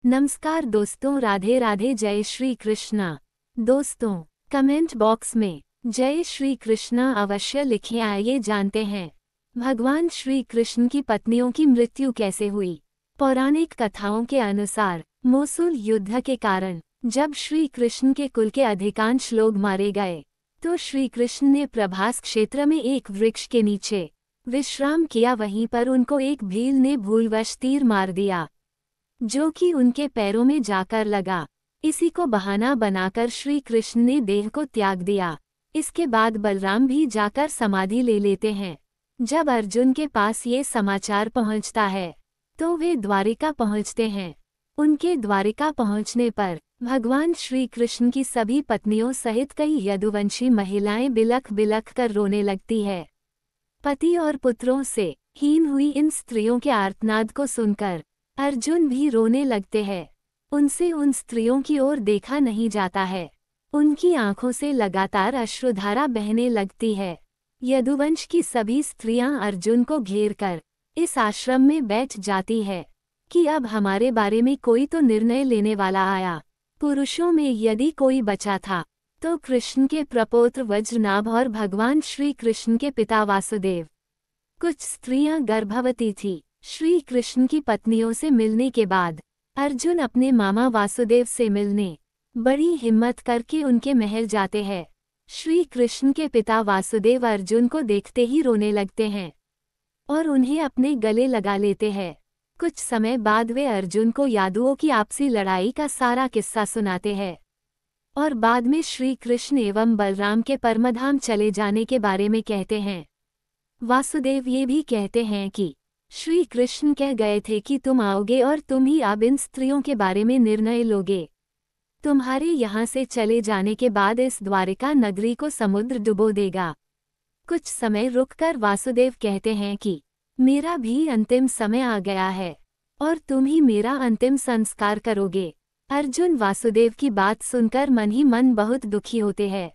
नमस्कार दोस्तों, राधे राधे, जय श्री कृष्णा। दोस्तों, कमेंट बॉक्स में जय श्री कृष्णा अवश्य लिखें। आइए जानते हैं भगवान श्री कृष्ण की पत्नियों की मृत्यु कैसे हुई। पौराणिक कथाओं के अनुसार मोसुल युद्ध के कारण जब श्री कृष्ण के कुल के अधिकांश लोग मारे गए तो श्री कृष्ण ने प्रभास क्षेत्र में एक वृक्ष के नीचे विश्राम किया। वहीं पर उनको एक भील ने भूलवश तीर मार दिया जो कि उनके पैरों में जाकर लगा। इसी को बहाना बनाकर श्री कृष्ण ने देह को त्याग दिया। इसके बाद बलराम भी जाकर समाधि ले लेते हैं। जब अर्जुन के पास ये समाचार पहुंचता है तो वे द्वारिका पहुंचते हैं। उनके द्वारिका पहुंचने पर भगवान श्री कृष्ण की सभी पत्नियों सहित कई यदुवंशी महिलाएं बिलख बिलख कर रोने लगती है। पति और पुत्रों से हीन हुई इन स्त्रियों के आर्तनाद को सुनकर अर्जुन भी रोने लगते हैं। उनसे उन स्त्रियों की ओर देखा नहीं जाता है। उनकी आंखों से लगातार अश्रुधारा बहने लगती है। यदुवंश की सभी स्त्रियां अर्जुन को घेरकर इस आश्रम में बैठ जाती है कि अब हमारे बारे में कोई तो निर्णय लेने वाला आया। पुरुषों में यदि कोई बचा था तो कृष्ण के प्रपौत्र वज्रनाभ और भगवान श्री कृष्ण के पिता वासुदेव। कुछ स्त्रियां गर्भवती थी। श्री कृष्ण की पत्नियों से मिलने के बाद अर्जुन अपने मामा वासुदेव से मिलने बड़ी हिम्मत करके उनके महल जाते हैं। श्री कृष्ण के पिता वासुदेव अर्जुन को देखते ही रोने लगते हैं और उन्हें अपने गले लगा लेते हैं। कुछ समय बाद वे अर्जुन को यादवों की आपसी लड़ाई का सारा किस्सा सुनाते हैं और बाद में श्री कृष्ण एवं बलराम के परमधाम चले जाने के बारे में कहते हैं। वासुदेव ये भी कहते हैं कि श्री कृष्ण कह गए थे कि तुम आओगे और तुम ही अब इन स्त्रियों के बारे में निर्णय लोगे। तुम्हारे यहाँ से चले जाने के बाद इस द्वारिका नगरी को समुद्र डुबो देगा। कुछ समय रुककर वासुदेव कहते हैं कि मेरा भी अंतिम समय आ गया है और तुम ही मेरा अंतिम संस्कार करोगे। अर्जुन वासुदेव की बात सुनकर मन ही मन बहुत दुखी होते हैं।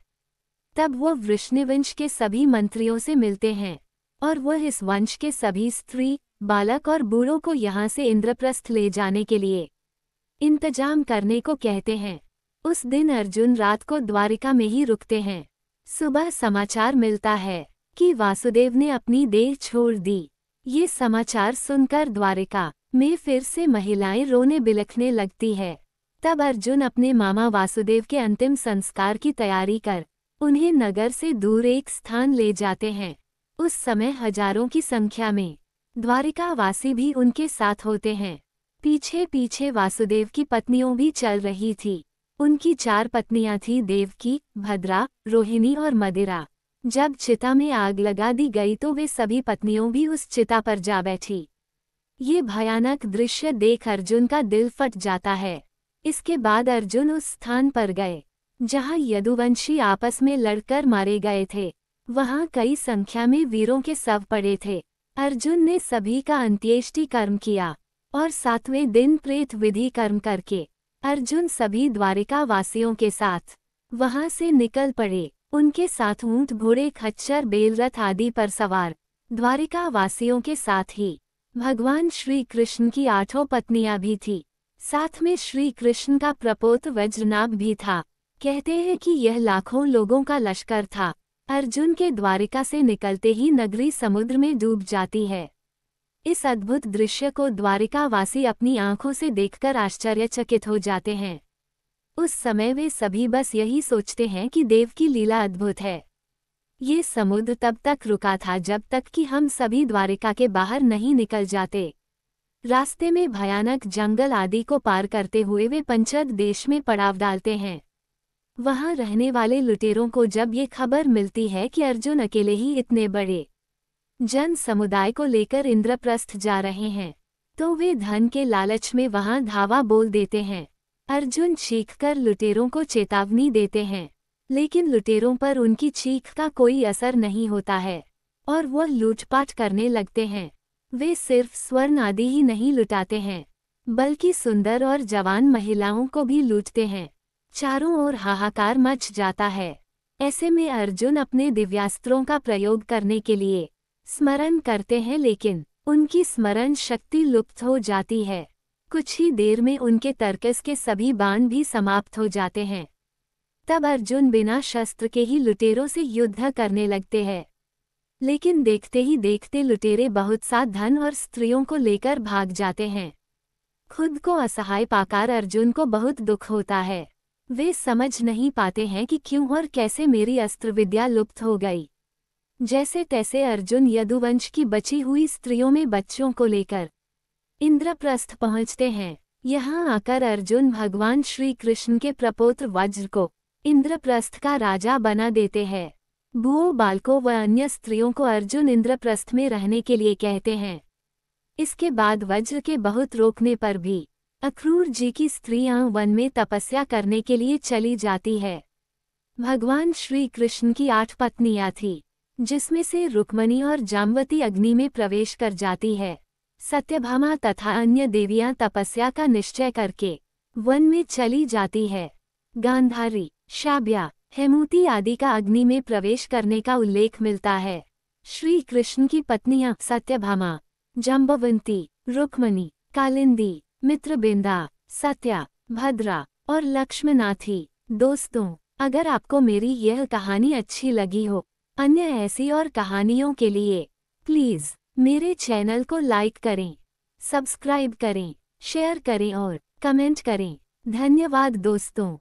तब वो वृष्णिवंश के सभी मंत्रियों से मिलते हैं और वह इस वंश के सभी स्त्री, बालक और बूढ़ों को यहाँ से इंद्रप्रस्थ ले जाने के लिए इंतजाम करने को कहते हैं। उस दिन अर्जुन रात को द्वारिका में ही रुकते हैं। सुबह समाचार मिलता है कि वासुदेव ने अपनी देह छोड़ दी। ये समाचार सुनकर द्वारिका में फिर से महिलाएं रोने बिलखने लगती है। तब अर्जुन अपने मामा वासुदेव के अंतिम संस्कार की तैयारी कर उन्हें नगर से दूर एक स्थान ले जाते हैं। उस समय हजारों की संख्या में द्वारिकावासी भी उनके साथ होते हैं। पीछे पीछे वासुदेव की पत्नियों भी चल रही थी। उनकी 4 पत्नियां थी, देवकी, भद्रा, रोहिणी और मदिरा। जब चिता में आग लगा दी गई तो वे सभी पत्नियों भी उस चिता पर जा बैठी। ये भयानक दृश्य देख अर्जुन का दिल फट जाता है। इसके बाद अर्जुन उस स्थान पर गए जहां यदुवंशी आपस में लड़कर मारे गए थे। वहां कई संख्या में वीरों के शव पड़े थे। अर्जुन ने सभी का अंत्येष्टि कर्म किया और 7वें दिन प्रेत विधि कर्म करके अर्जुन सभी द्वारिका वासियों के साथ वहां से निकल पड़े। उनके साथ ऊंट, घोड़े, खच्चर, बेलरथ आदि पर सवार द्वारिका वासियों के साथ ही भगवान श्री कृष्ण की 8 पत्नियां भी थी। साथ में श्री कृष्ण का प्रपौत्र वज्रनाभ भी था। कहते हैं कि यह लाखों लोगों का लश्कर था। अर्जुन के द्वारिका से निकलते ही नगरी समुद्र में डूब जाती है। इस अद्भुत दृश्य को द्वारिकावासी अपनी आंखों से देखकर आश्चर्यचकित हो जाते हैं। उस समय वे सभी बस यही सोचते हैं कि देव की लीला अद्भुत है। ये समुद्र तब तक रुका था जब तक कि हम सभी द्वारिका के बाहर नहीं निकल जाते। रास्ते में भयानक जंगल आदि को पार करते हुए वे पंचद देश में पड़ाव डालते हैं। वहां रहने वाले लुटेरों को जब ये खबर मिलती है कि अर्जुन अकेले ही इतने बड़े जन समुदाय को लेकर इंद्रप्रस्थ जा रहे हैं तो वे धन के लालच में वहां धावा बोल देते हैं। अर्जुन चीखकर लुटेरों को चेतावनी देते हैं, लेकिन लुटेरों पर उनकी चीख का कोई असर नहीं होता है और वह लूटपाट करने लगते हैं। वे सिर्फ स्वर्ण आदि ही नहीं लुटाते हैं बल्कि सुंदर और जवान महिलाओं को भी लूटते हैं। चारों ओर हाहाकार मच जाता है। ऐसे में अर्जुन अपने दिव्यास्त्रों का प्रयोग करने के लिए स्मरण करते हैं, लेकिन उनकी स्मरण शक्ति लुप्त हो जाती है। कुछ ही देर में उनके तर्कस के सभी बाण भी समाप्त हो जाते हैं। तब अर्जुन बिना शस्त्र के ही लुटेरों से युद्ध करने लगते हैं। लेकिन देखते ही देखते लुटेरे बहुत सा धन और स्त्रियों को लेकर भाग जाते हैं। खुद को असहाय पाकर अर्जुन को बहुत दुख होता है। वे समझ नहीं पाते हैं कि क्यों और कैसे मेरी अस्त्र विद्या लुप्त हो गई। जैसे तैसे अर्जुन यदुवंश की बची हुई स्त्रियों में बच्चों को लेकर इंद्रप्रस्थ पहुंचते हैं। यहाँ आकर अर्जुन भगवान श्री कृष्ण के प्रपौत्र वज्र को इंद्रप्रस्थ का राजा बना देते हैं। बुओं बालकों व अन्य स्त्रियों को अर्जुन इंद्रप्रस्थ में रहने के लिए कहते हैं। इसके बाद वज्र के बहुत रोकने पर भी अक्रूर जी की स्त्रियां वन में तपस्या करने के लिए चली जाती है। भगवान श्री कृष्ण की 8 पत्नियां थीं, जिसमें से रुक्मणी और जाम्बती अग्नि में प्रवेश कर जाती है। सत्यभामा तथा अन्य देवियां तपस्या का निश्चय करके वन में चली जाती है। गांधारी, शाब्या, हेमूति आदि का अग्नि में प्रवेश करने का उल्लेख मिलता है। श्री कृष्ण की पत्नियां सत्यभामा, जाम्बवंती, रुक्मणी, कालिंदी, मित्रबिंदा, सत्या, भद्रा और लक्ष्मणा थी। दोस्तों, अगर आपको मेरी यह कहानी अच्छी लगी हो, अन्य ऐसी और कहानियों के लिए प्लीज़ मेरे चैनल को लाइक करें, सब्सक्राइब करें, शेयर करें और कमेंट करें। धन्यवाद दोस्तों।